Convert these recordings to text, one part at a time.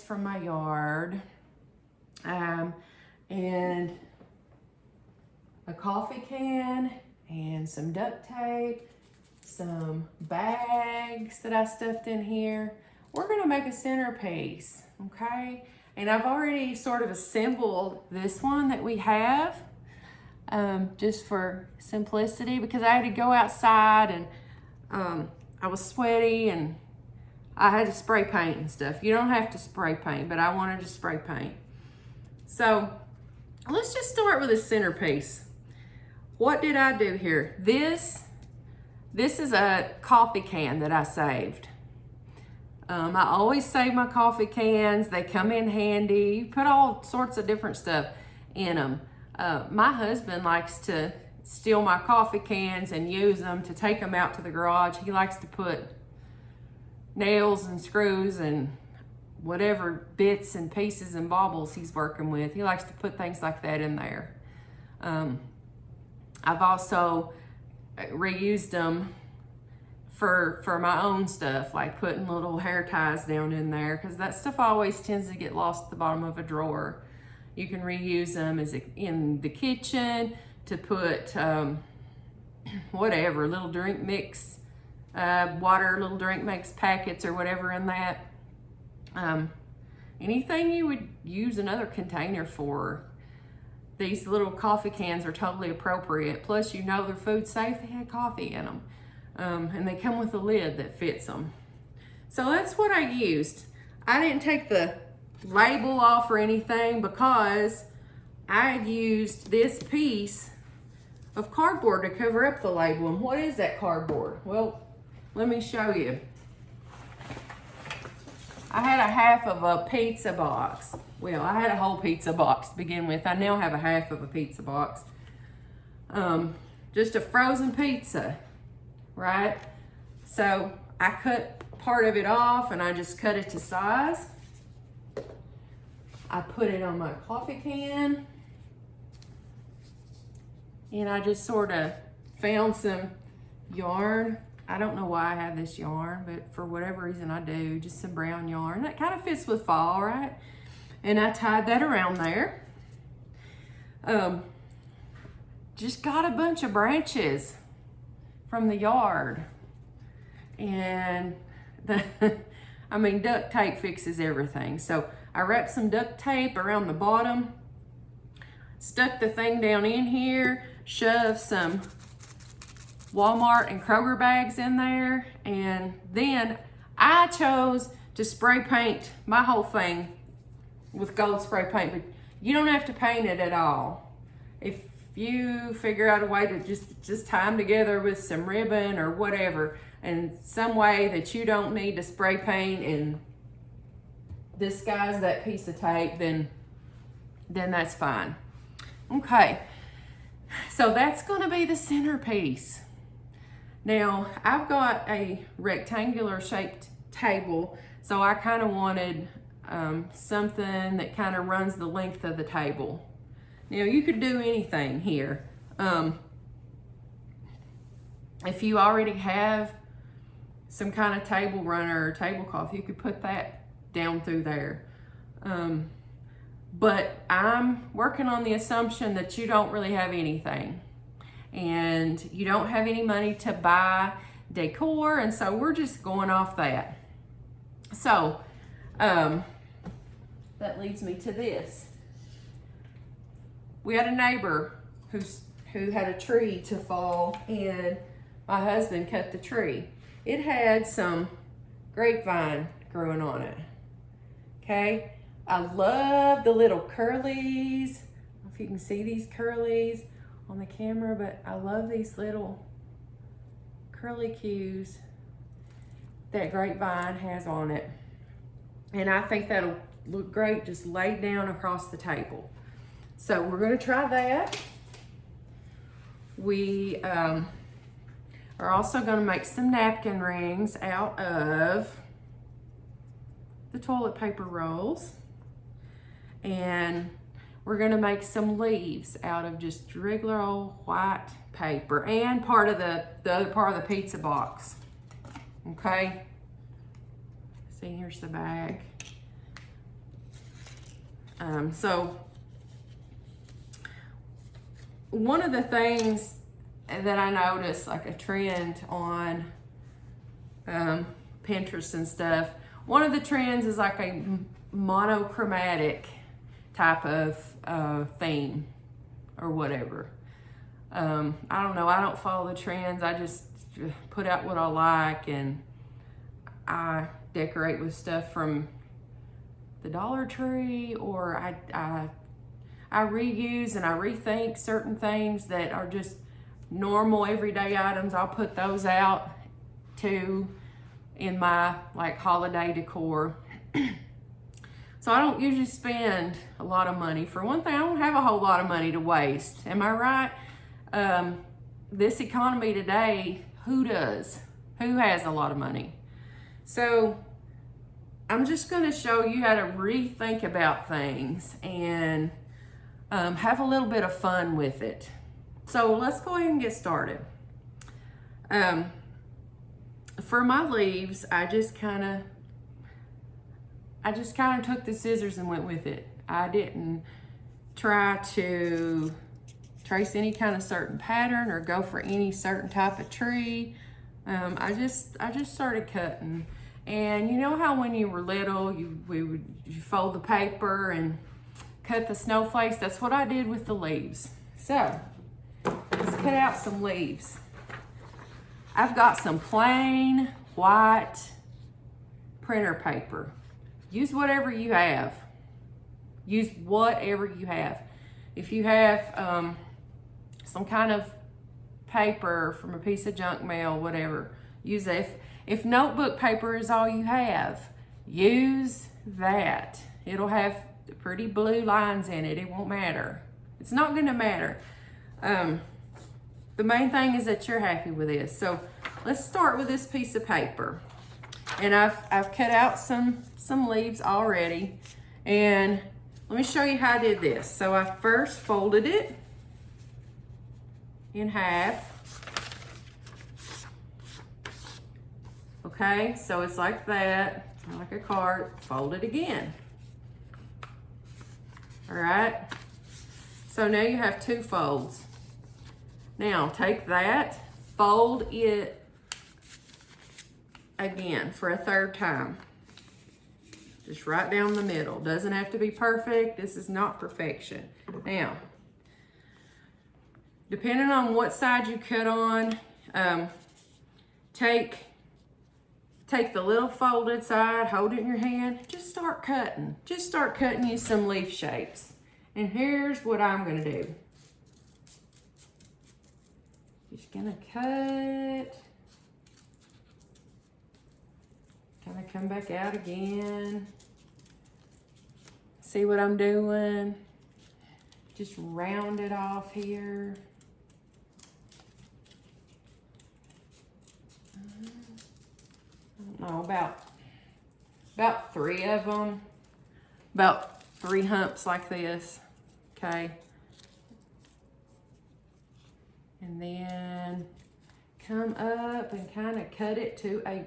From my yard, and a coffee can and some duct tape, some bags that I stuffed in here. We're gonna make a centerpiece, okay? And I've already sort of assembled this one that we have, just for simplicity, because I had to go outside and I was sweaty and I had to spray paint and stuff. You don't have to spray paint, but I wanted to spray paint. So let's just start with a centerpiece. What did I do here? This is a coffee can that I saved. I always save my coffee cans. They come in handy. You put all sorts of different stuff in them. My husband likes to steal my coffee cans and use them to take them out to the garage. He likes to put nails and screws and whatever bits and pieces and baubles he's working with. He likes to put things like that in there. I've also reused them for my own stuff, like putting little hair ties down in there, because that stuff always tends to get lost at the bottom of a drawer. You can reuse them as in the kitchen to put whatever, little drink mix, water, little drink mix packets or whatever in that. Anything you would use another container for. These little coffee cans are totally appropriate. Plus, you know they're food safe. They had coffee in them. And they come with a lid that fits them. So that's what I used. I didn't take the label off or anything because I used this piece of cardboard to cover up the label. And what is that cardboard? Well, let me show you. I had a half of a pizza box. Well, I had a whole pizza box to begin with. I now have a half of a pizza box. Just a frozen pizza, right? So I cut part of it off and I just cut it to size. I put it on my coffee can. And I just sort of found some yarn. I don't know why I have this yarn, but for whatever reason I do, just some brown yarn. That kind of fits with fall, right? And I tied that around there. Just got a bunch of branches from the yard. And duct tape fixes everything. So I wrapped some duct tape around the bottom, stuck the thing down in here, shoved some Walmart and Kroger bags in there. And then I chose to spray paint my whole thing with gold spray paint, but you don't have to paint it at all. If you figure out a way to just tie them together with some ribbon or whatever, and some way that you don't need to spray paint and disguise that piece of tape, then that's fine. Okay, so that's gonna be the centerpiece. Now, I've got a rectangular shaped table, so I kind of wanted something that kind of runs the length of the table. Now, you could do anything here. If you already have some kind of table runner or tablecloth, you could put that down through there. But I'm working on the assumption that you don't really have anything and you don't have any money to buy decor, and so we're just going off that. So that leads me to this. We had a neighbor who had a tree to fall, and my husband cut the tree. It had some grapevine growing on it. Okay, I love the little curlies. I don't know if you can see these curlies on the camera, but I love these little curly cues that grapevine has on it. And I think that'll look great just laid down across the table. So we're gonna try that. We are also gonna make some napkin rings out of the toilet paper rolls. And we're gonna make some leaves out of just regular old white paper and part of the other part of the pizza box. Okay, see, here's the bag. So one of the things that I noticed, like a trend on Pinterest and stuff, one of the trends is like a monochromatic type of theme or whatever. I don't know, I don't follow the trends. I just put out what I like, and I decorate with stuff from the Dollar Tree, or I reuse and I rethink certain things that are just normal everyday items. I'll put those out too in my like holiday decor. So I don't usually spend a lot of money. For one thing, I don't have a whole lot of money to waste. Am I right? This economy today, who does? Who has a lot of money? So I'm just gonna show you how to rethink about things and have a little bit of fun with it. So let's go ahead and get started. For my leaves, I just kind of took the scissors and went with it. I didn't try to trace any kind of certain pattern or go for any certain type of tree. I just started cutting. And you know how when you were little, you fold the paper and cut the snowflakes? That's what I did with the leaves. So let's cut out some leaves. I've got some plain white printer paper. Use whatever you have. Use whatever you have. If you have some kind of paper from a piece of junk mail, whatever, use it. If notebook paper is all you have, use that. It'll have pretty blue lines in it. It won't matter. It's not going to matter. The main thing is that you're happy with this. So let's start with this piece of paper. And I've cut out some leaves already. And let me show you how I did this. So I first folded it in half. Okay, so it's like that, like a card. Fold it again. All right, so now you have two folds. Now take that, fold it again for a third time. Just right down the middle. Doesn't have to be perfect. This is not perfection. Now, depending on what side you cut on, take the little folded side, hold it in your hand, just start cutting. Just start cutting you some leaf shapes. And here's what I'm gonna do. Just gonna cut. Gonna come back out again. See what I'm doing? Just round it off here. I don't know, about 3 of them. About 3 humps like this, okay? And then come up and kind of cut it to a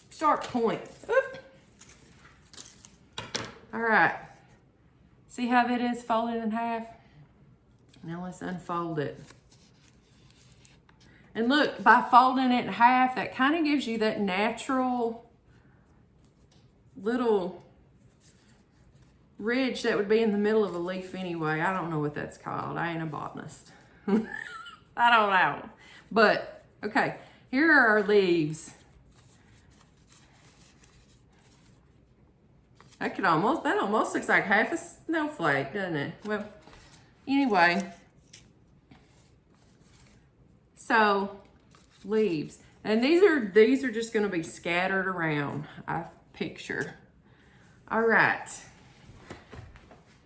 start point. Oop. All right, see how that is folded in half? Now let's unfold it. And look, by folding it in half, that kind of gives you that natural little ridge that would be in the middle of a leaf anyway. I don't know what that's called. I ain't a botanist. I don't know. But, okay, here are our leaves. That almost looks like half a snowflake, doesn't it? Well, anyway. So, leaves. And these are just gonna be scattered around, I picture. All right.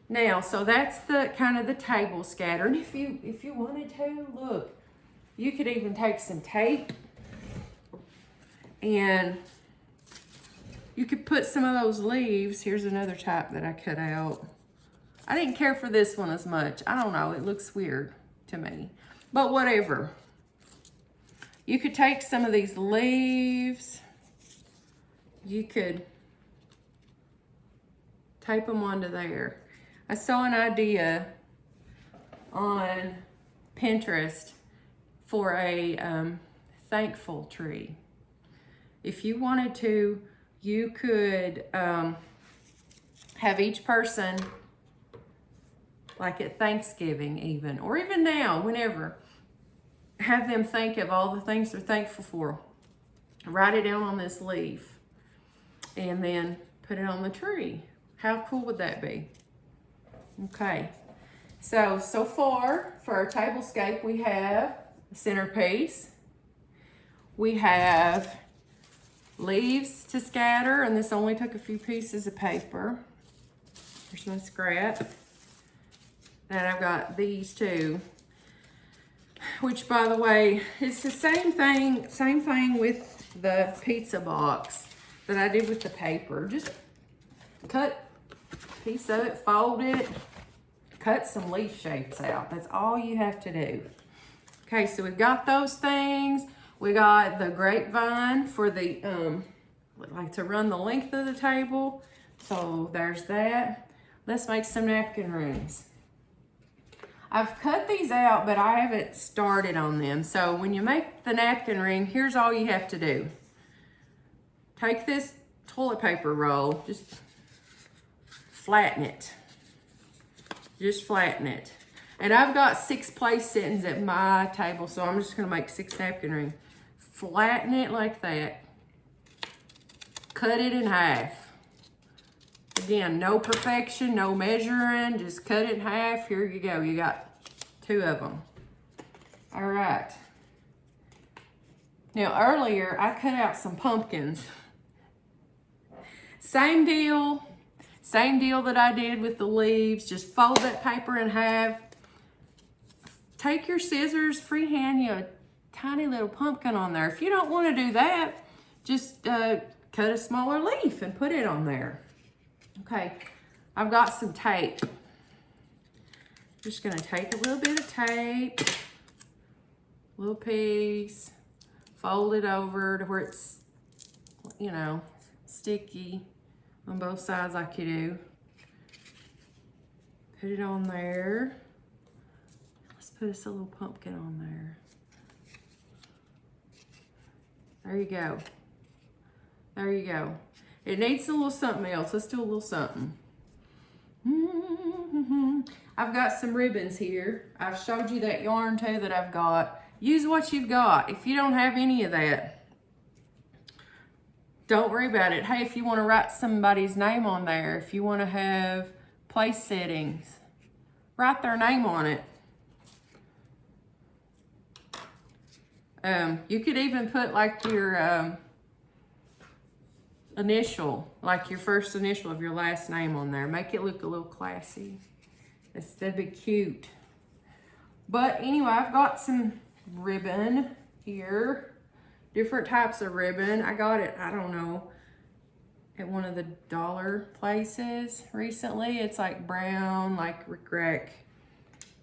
Now, so that's the kind of the table scatter. And if you wanted to, look, you could even take some tape and you could put some of those leaves. Here's another type that I cut out. I didn't care for this one as much. I don't know, it looks weird to me, but whatever. You could take some of these leaves, you could tape them onto there. I saw an idea on Pinterest for a thankful tree. If you wanted to, you could have each person, like at Thanksgiving even, or even now, whenever, have them think of all the things they're thankful for. Write it down on this leaf and then put it on the tree. How cool would that be? Okay, so far for our tablescape, we have a centerpiece. We have leaves to scatter, and this only took a few pieces of paper. Here's my scrap. And I've got these two, which, by the way, it's the same thing with the pizza box that I did with the paper. Just cut a piece of it, fold it, cut some leaf shapes out. That's all you have to do. Okay, so we've got those things. We got the grapevine for the, like to run the length of the table. So there's that. Let's make some napkin rings. I've cut these out, but I haven't started on them. So when you make the napkin ring, here's all you have to do. Take this toilet paper roll, just flatten it. Just flatten it. And I've got 6 place settings at my table, so I'm just gonna make 6 napkin rings. Flatten it like that. Cut it in half. Again, no perfection, no measuring, just cut it in half. Here you go, you got 2 of them. All right. Now earlier, I cut out some pumpkins. Same deal that I did with the leaves. Just fold that paper in half. Take your scissors, freehand you a tiny little pumpkin on there. If you don't want to do that, just cut a smaller leaf and put it on there. Okay, I've got some tape. Just gonna take a little bit of tape, little piece, fold it over to where it's, you know, sticky on both sides like you do. Put it on there. Let's put us a little pumpkin on there. There you go. There you go. It needs a little something else. Let's do a little something. I've got some ribbons here. I've showed you that yarn too that I've got. use what you've got. If you don't have any of that, don't worry about it. Hey, if you want to write somebody's name on there, if you want to have place settings, write their name on it. You could even put like your initial, like your first initial of your last name on there. Make it look a little classy. That'd be cute. But anyway, I've got some ribbon here. Different types of ribbon. I got it, I don't know, at one of the dollar places recently. It's like brown, like Rick Rack.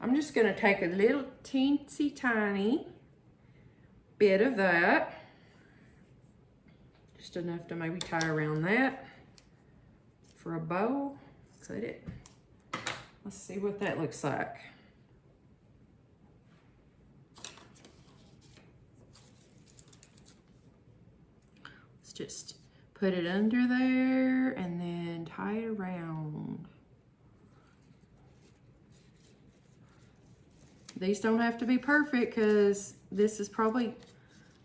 I'm just gonna take a little teensy tiny bit of that. Just enough to maybe tie around that for a bow. Cut it. Let's see what that looks like. Let's just put it under there and then tie it around. These don't have to be perfect because this is probably,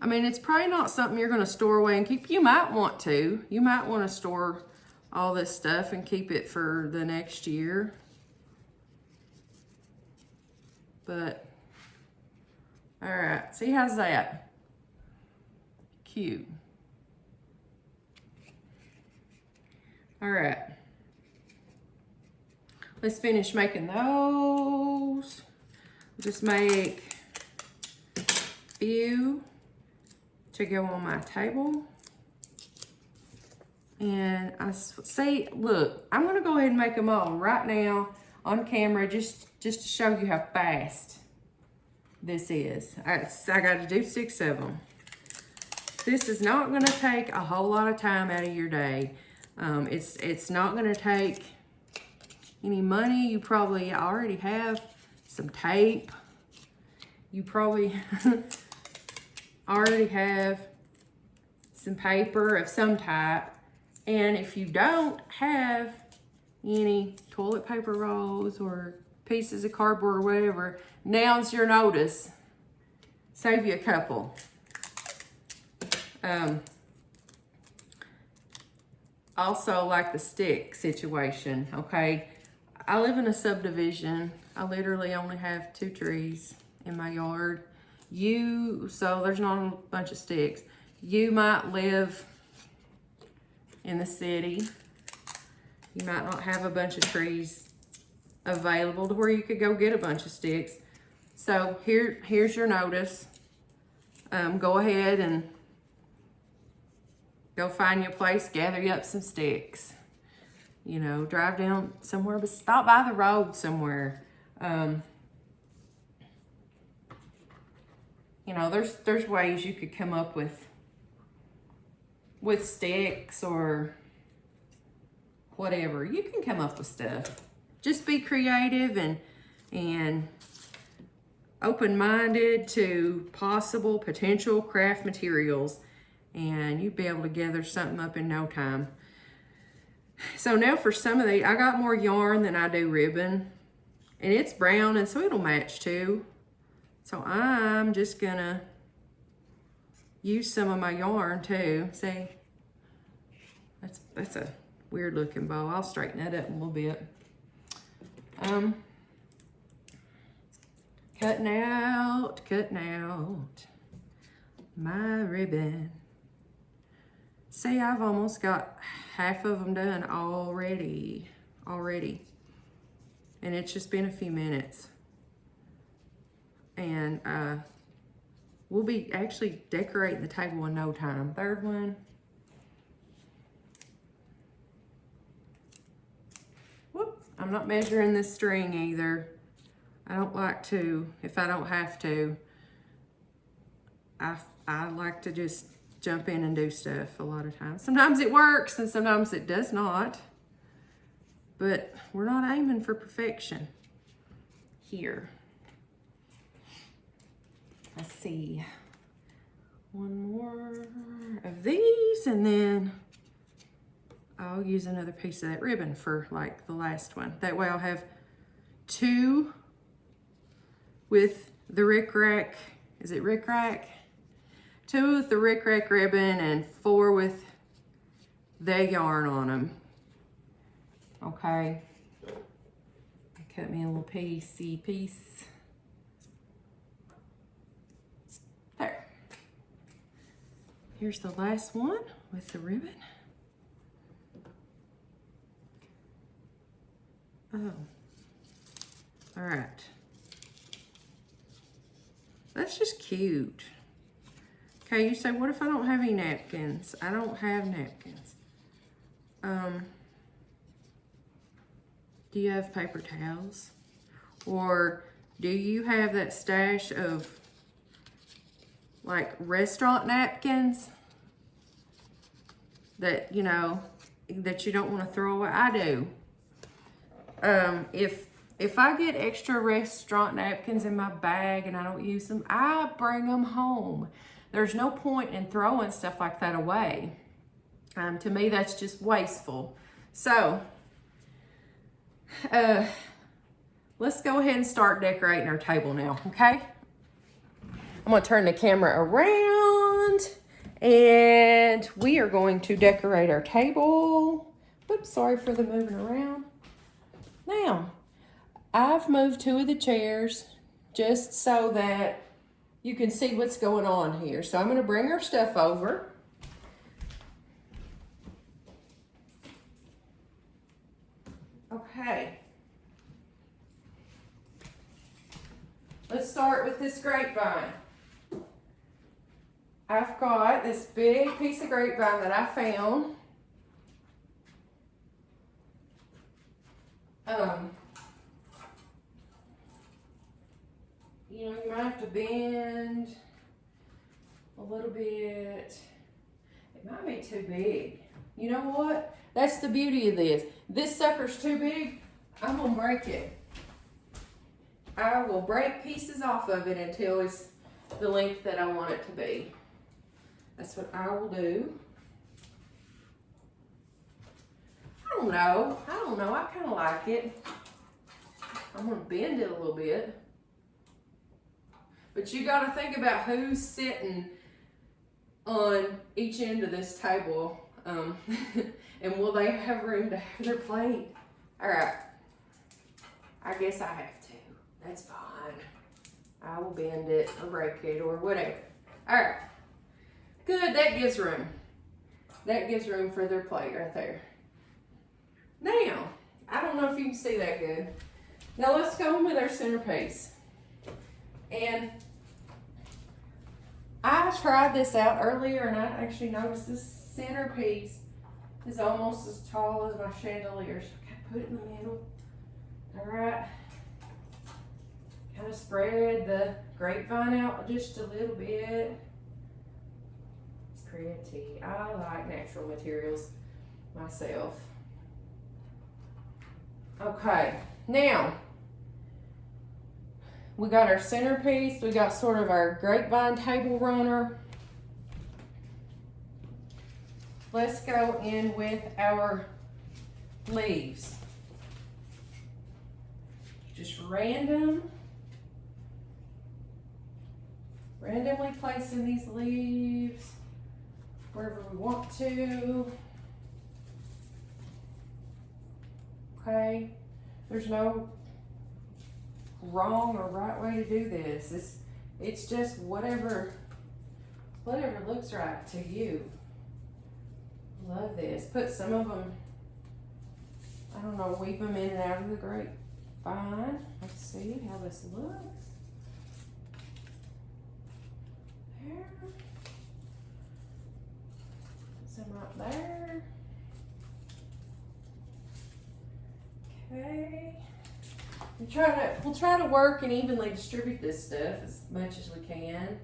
I mean, it's probably not something you're going to store away and keep. You might want to. You might want to store all this stuff and keep it for the next year. But, all right. See, how's that? Cute. All right. Let's finish making those. Just make a few to go on my table. And I say, look, I'm gonna go ahead and make them all right now on camera just to show you how fast this is. I gotta do 6 of them. This is not gonna take a whole lot of time out of your day. It's not gonna take any money. You probably already have some tape. You probably already have some paper of some type. And if you don't have any toilet paper rolls or pieces of cardboard or whatever, now's your notice. Save you a couple. Also, like the stick situation, okay? I live in a subdivision. I literally only have 2 trees in my yard. So there's not a bunch of sticks. You might live in the city. You might not have a bunch of trees available to where you could go get a bunch of sticks. So here's your notice. Go ahead and go find your place, gather you up some sticks. You know, drive down somewhere, but stop by the road somewhere. You know, there's ways you could come up with sticks or whatever. You can come up with stuff. Just be creative and open-minded to possible potential craft materials, and you'd be able to gather something up in no time. So now for some of these, I got more yarn than I do ribbon, and it's brown, and so it'll match too. So I'm just gonna use some of my yarn too. See, that's a weird looking bow. I'll straighten that up a little bit. Cutting out my ribbon. See, I've almost got half of them done already. And it's just been a few minutes. And we'll be actually decorating the table in no time. Third one. Whoop, I'm not measuring this string either. I don't like to, if I don't have to. I like to just jump in and do stuff a lot of times. Sometimes it works and sometimes it does not. But we're not aiming for perfection here. Let's see. One more of these and then I'll use another piece of that ribbon for like the last one. That way I'll have 2 with the Rick Rack is it rickrack? 2 with the rickrack ribbon and 4 with the yarn on them. Okay. Cut me a little piecey piece. There. Here's the last one with the ribbon. Oh. All right. That's just cute. Okay, you say, what if I don't have any napkins? I don't have napkins. Do you have paper towels? Or do you have that stash of like restaurant napkins that, you know, that you don't want to throw away? I do. If I get extra restaurant napkins in my bag and I don't use them, I bring them home. There's no point in throwing stuff like that away. To me, that's just wasteful. So, let's go ahead and start decorating our table now, okay? I'm gonna turn the camera around and we are going to decorate our table. Whoops, sorry for the moving around. Now, I've moved 2 of the chairs just so that you can see what's going on here. So I'm gonna bring our stuff over. Okay. Let's start with this grapevine. I've got this big piece of grapevine that I found. You know, you might have to bend a little bit. It might be too big. You know what? That's the beauty of this. This sucker's too big, I'm gonna break it. I will break pieces off of it until it's the length that I want it to be. That's what I will do. I don't know. I kind of like it. I'm gonna bend it a little bit. But you gotta think about who's sitting on each end of this table. And will they have room to have their plate? All right. I guess I have to. That's fine. I will bend it or break it or whatever. All right. Good, that gives room. That gives room for their plate right there. Now, I don't know if you can see that good. Now let's go with our centerpiece. And I tried this out earlier and I actually noticed this centerpiece is almost as tall as my chandelier. So I kind of put it in the middle. All right. Kind of spread the grapevine out just a little bit. It's pretty. I like natural materials myself. Okay, now we got our centerpiece. We got sort of our grapevine table runner. Let's go in with our leaves. Just randomly placing these leaves wherever we want to. Okay, there's no wrong or right way to do this. It's just whatever looks right to you. Love this. Put some of them, I don't know, weave them in and out of the grapevine. Let's see how this looks. There. Some right there. Okay. We'll try to work and evenly distribute this stuff as much as we can.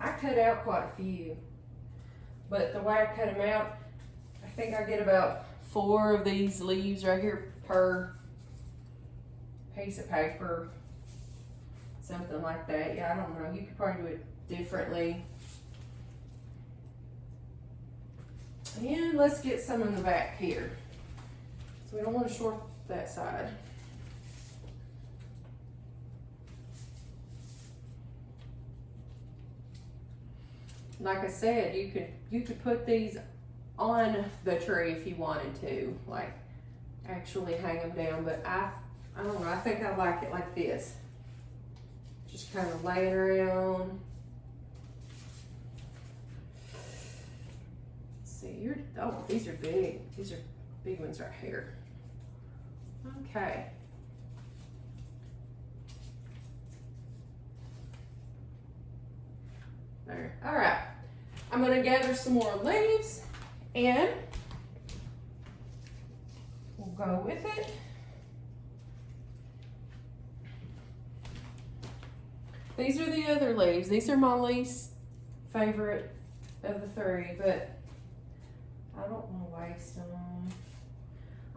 I cut out quite a few, but the way I cut them out, I think I get about 4 of these leaves right here per piece of paper, something like that. Yeah, I don't know. You could probably do it differently. And let's get some in the back here. So we don't want to short that side. like I said, you could put these on the tree if you wanted to, like actually hang them down, but I don't know, I think I like it like this. Just kind of lay it around. Let's see, oh, these are big. These are big ones right here. Okay. There. All right. I'm gonna gather some more leaves and we'll go with it. These are the other leaves. These are my least favorite of the three, but I don't want to waste them.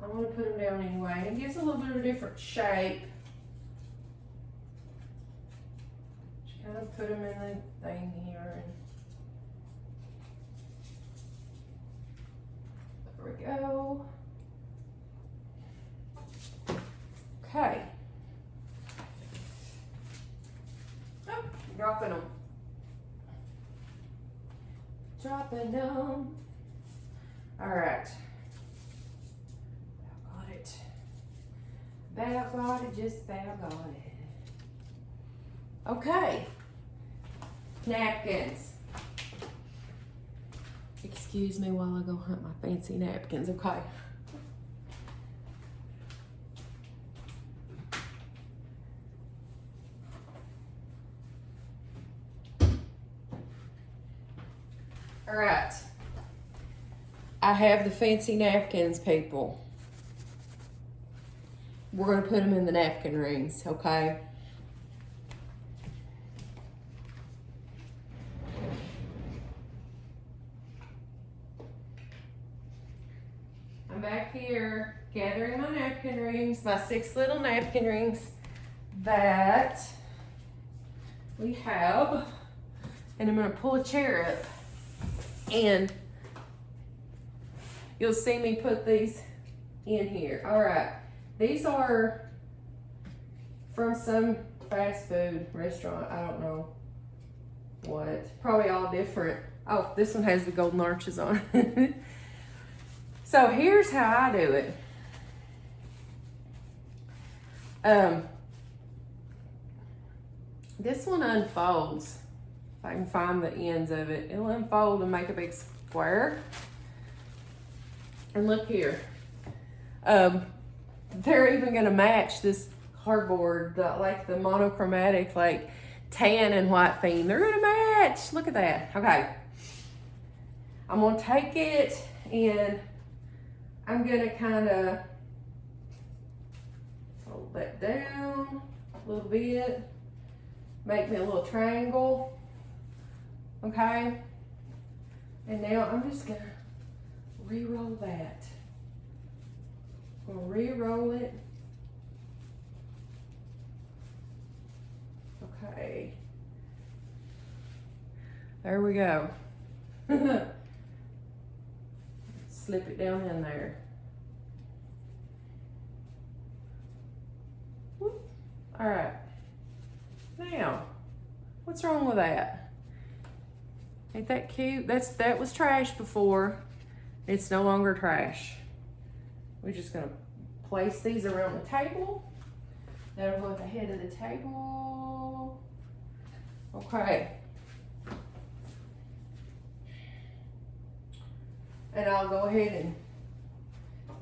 I want to put them down anyway. It gives a little bit of a different shape. Just kind of put them in the thing here. And there we go. Okay. Oh, dropping them. Dropping them. All right. Got it. About got it, just about got it. Okay. Napkins. Excuse me while I go hunt my fancy napkins, okay? All right. I have the fancy napkins, people. We're gonna put them in the napkin rings, okay? I'm back here gathering my napkin rings, my 6 little napkin rings that we have. And I'm gonna pull a chair up and you'll see me put these in here. All right, these are from some fast food restaurant. I don't know what, probably all different. Oh, this one has the golden arches on it. So here's how I do it. This one unfolds. If I can find the ends of it, it'll unfold and make a big square. And look here. They're even gonna match this cardboard, like the monochromatic, like tan and white theme. They're gonna match. Look at that. Okay. I'm gonna take it and I'm gonna kind of fold that down a little bit. Make me a little triangle. Okay. And now I'm just gonna re-roll that. I'm gonna re-roll it. Okay. There we go. Slip it down in there. Whoop. All right. Now, what's wrong with that? Ain't that cute? That was trash before. It's no longer trash. We're just gonna place these around the table. That'll go at the head of the table. Okay. And I'll go ahead and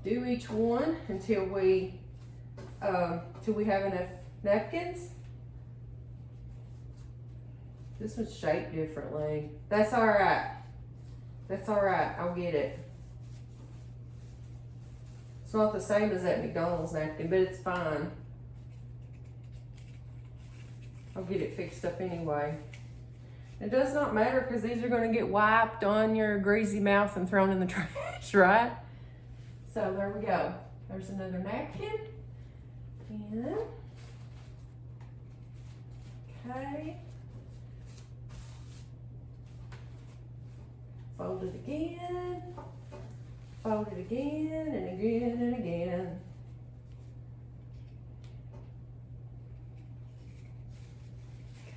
do each one until we have enough napkins. This one's shaped differently. That's all right. That's all right. I'll get it. It's not the same as that McDonald's napkin, but it's fine. I'll get it fixed up anyway. It does not matter because these are going to get wiped on your greasy mouth and thrown in the trash, right? So there we go. There's another napkin. And, okay. Fold it again. Fold it again and again and again.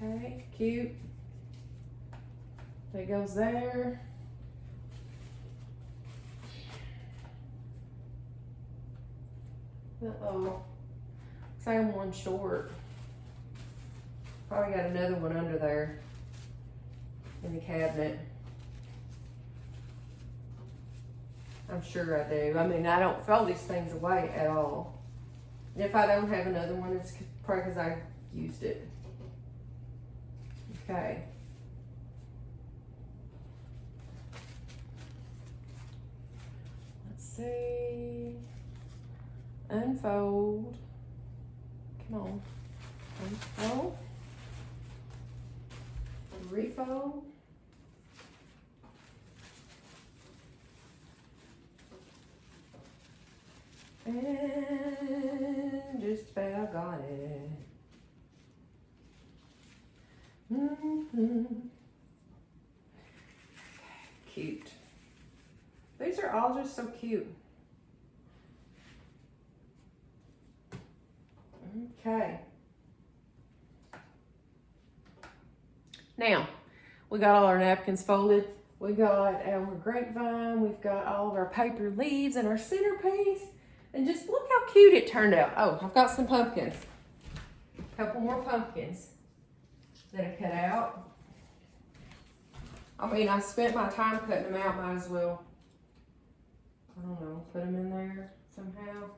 Okay, cute. That goes there. Uh-oh. Looks like I'm one short. Probably got another one under there in the cabinet. I'm sure I do. I mean, I don't throw these things away at all. If I don't have another one, it's probably because I used it. Okay. Let's see. Unfold. Come on. Unfold. Refold. And just about got it. Cute. These are all just so cute. Okay. Now, we got all our napkins folded. We got our grapevine. We've got all of our paper leaves and our centerpiece. And just look how cute it turned out. Oh, I've got some pumpkins. A couple more pumpkins that I cut out. I mean, I spent my time cutting them out. Might as well, I don't know, put them in there somehow.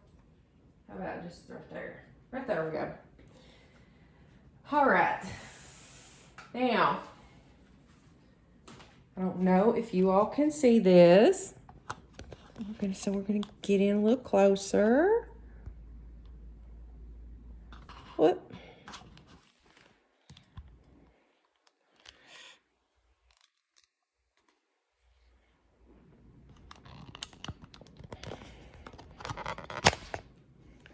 How about just right there? Right there we go. All right. Now, I don't know if you all can see this. So we're gonna get in a little closer. Whoop.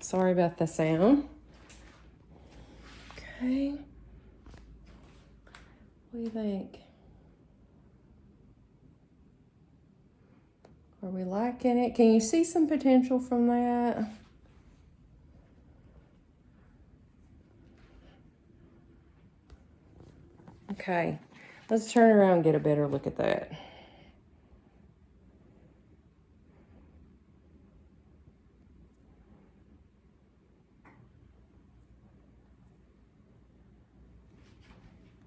Sorry about the sound. Okay. What do you think? Are we liking it? Can you see some potential from that? Okay, let's turn around and get a better look at that.